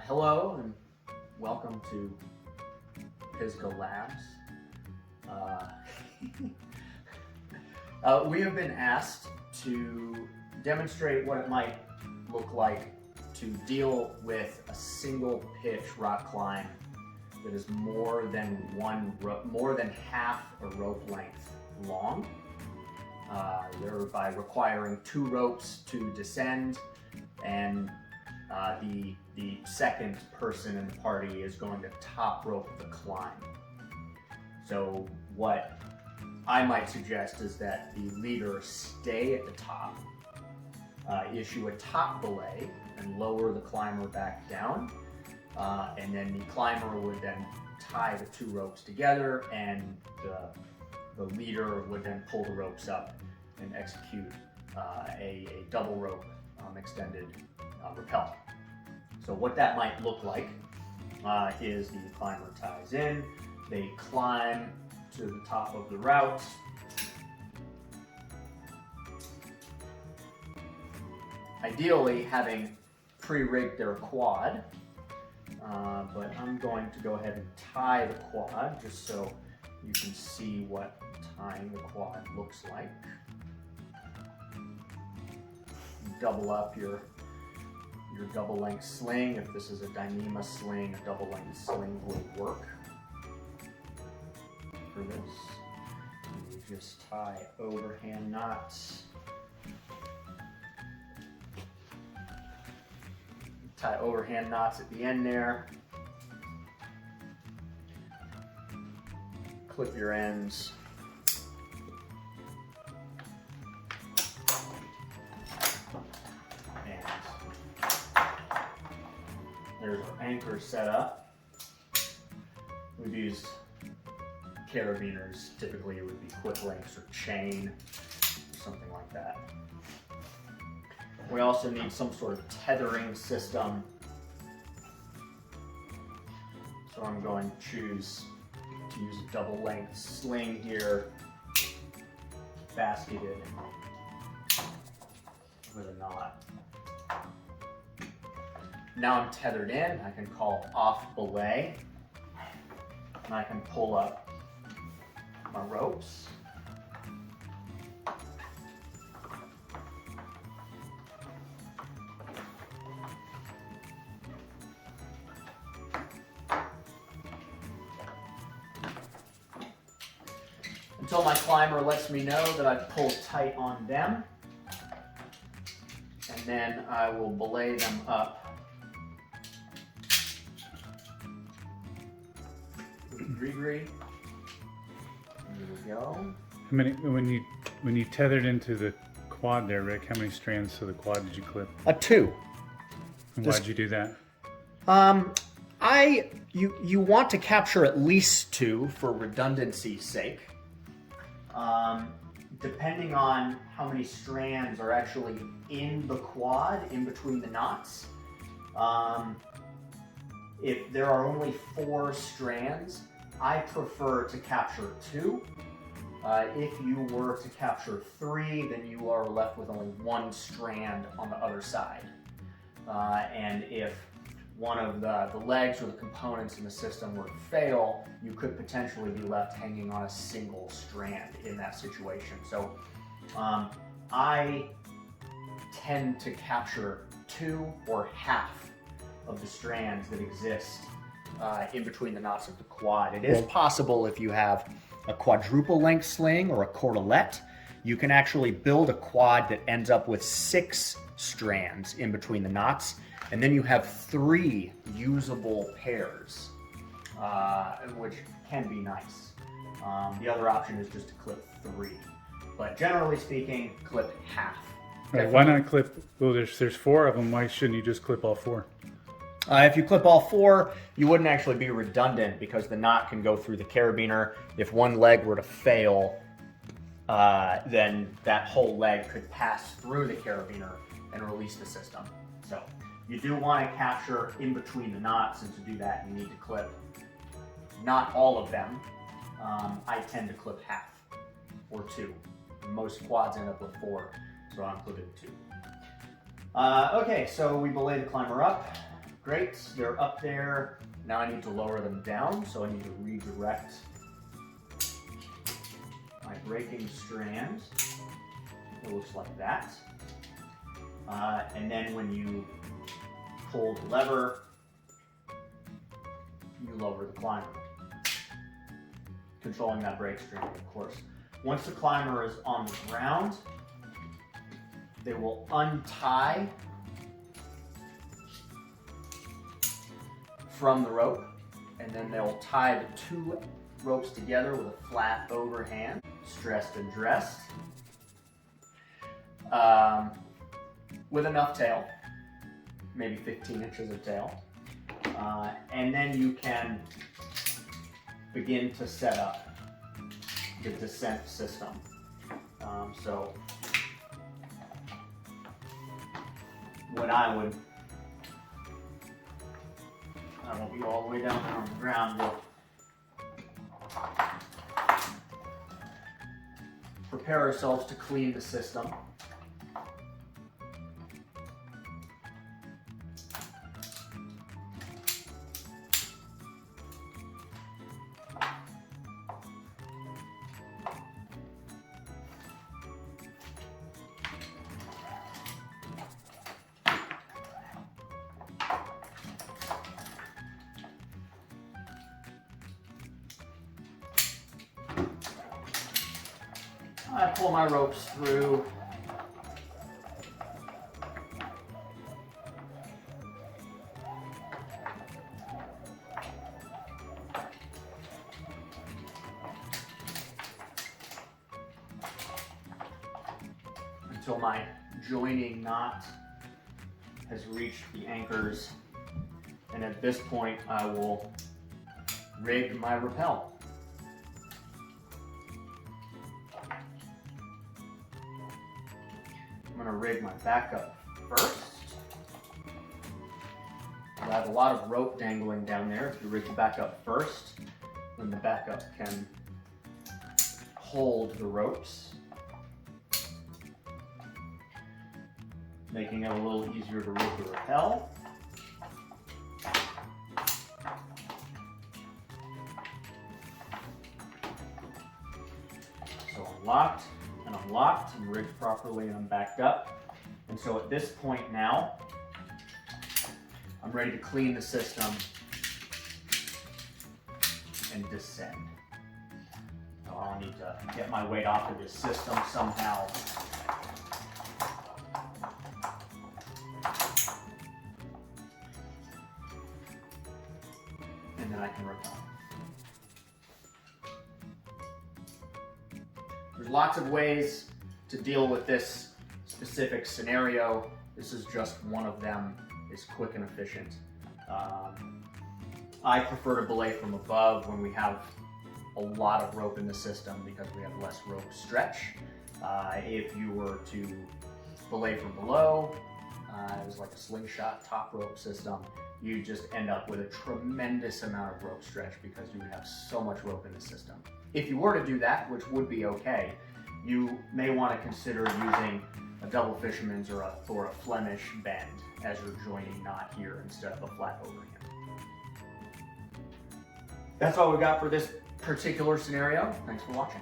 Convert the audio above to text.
Hello and welcome to Pisgah Labs. We have been asked to demonstrate what it might look like to deal with a single pitch rock climb that is more than half a rope length long, thereby requiring 2 ropes to descend, and the second person in the party is going to top rope the climb. So what I might suggest is that the leader stay at the top, issue a top belay, and lower the climber back down. And then the climber would then tie the 2 ropes together, and the leader would then pull the ropes up and execute a double rope extended rappel. So what that might look like is the climber ties in, they climb to the top of the route, ideally having pre-rigged their quad, but I'm going to go ahead and tie the quad just so you can see what tying the quad looks like. Double up your double length sling. If this is a Dyneema sling, a double length sling will work for this. You just tie overhand knots. Tie overhand knots at the end there. Clip your ends. There's our anchor set up. We've used carabiners. Typically it would be quick links or chain or something like that. We also need some sort of tethering system. So I'm going to choose to use a double length sling here, basketed with a knot. Now I'm tethered in, I can call off belay, and I can pull up my ropes. Until my climber lets me know that I've pulled tight on them, and then I will belay them up. There we go. How many, when you tethered into the quad there, Rick, how many strands to the quad did you clip? 2. And why'd you do that? You want to capture at least 2 for redundancy's sake. Depending on how many strands are actually in the quad, in between the knots. If there are only 4 strands, I prefer to capture 2. If you were to capture 3, then you are left with only 1 strand on the other side. And if one of the legs or the components in the system were to fail, you could potentially be left hanging on a single strand in that situation. So I tend to capture 2 or half of the strands that exist in between the knots of the quad. It is possible if you have a quadruple length sling or a cordelette, you can actually build a quad that ends up with 6 strands in between the knots, and then you have 3 usable pairs, which can be nice. The other option is just to clip 3, but generally speaking, clip half. Right, why not clip, well there's 4 of them, why shouldn't you just clip all 4? If you clip all 4, you wouldn't actually be redundant because the knot can go through the carabiner. If one leg were to fail, then that whole leg could pass through the carabiner and release the system. So you do want to capture in between the knots, and to do that you need to clip not all of them. I tend to clip half or 2. Most quads end up with 4, so I'm clipping 2. Okay, so we belay the climber up. Great, they're up there. Now I need to lower them down, so I need to redirect my breaking strand. It looks like that. And then when you pull the lever, you lower the climber, controlling that brake strand, of course. Once the climber is on the ground, they will untie from the rope, and then they'll tie the two ropes together with a flat overhand, stressed and dressed, with enough tail, maybe 15 inches of tail. And then you can begin to set up the descent system. So what I won't be all the way down there on the ground. We'll prepare ourselves to clean the system. I pull my ropes through. Until my joining knot has reached the anchors. And at this point, I will rig my rappel. I'm going to rig my backup first. I have a lot of rope dangling down there. If you rig the backup first, then the backup can hold the ropes, making it a little easier to rig the rappel. So I'm locked and unlocked and rigged properly, and I'm backed up. And so at this point now, I'm ready to clean the system and descend. So I'll need to get my weight off of this system somehow. And then I can rappel. There's lots of ways to deal with this specific scenario. This is just one of them. It's quick and efficient. I prefer to belay from above when we have a lot of rope in the system because we have less rope stretch. If you were to belay from below, it was like a slingshot top rope system, you just end up with a tremendous amount of rope stretch because you have so much rope in the system. If you were to do that, which would be okay, you may want to consider using a double fisherman's or a Flemish bend as your joining knot here instead of a flat overhand. That's all we got for this particular scenario. Thanks for watching.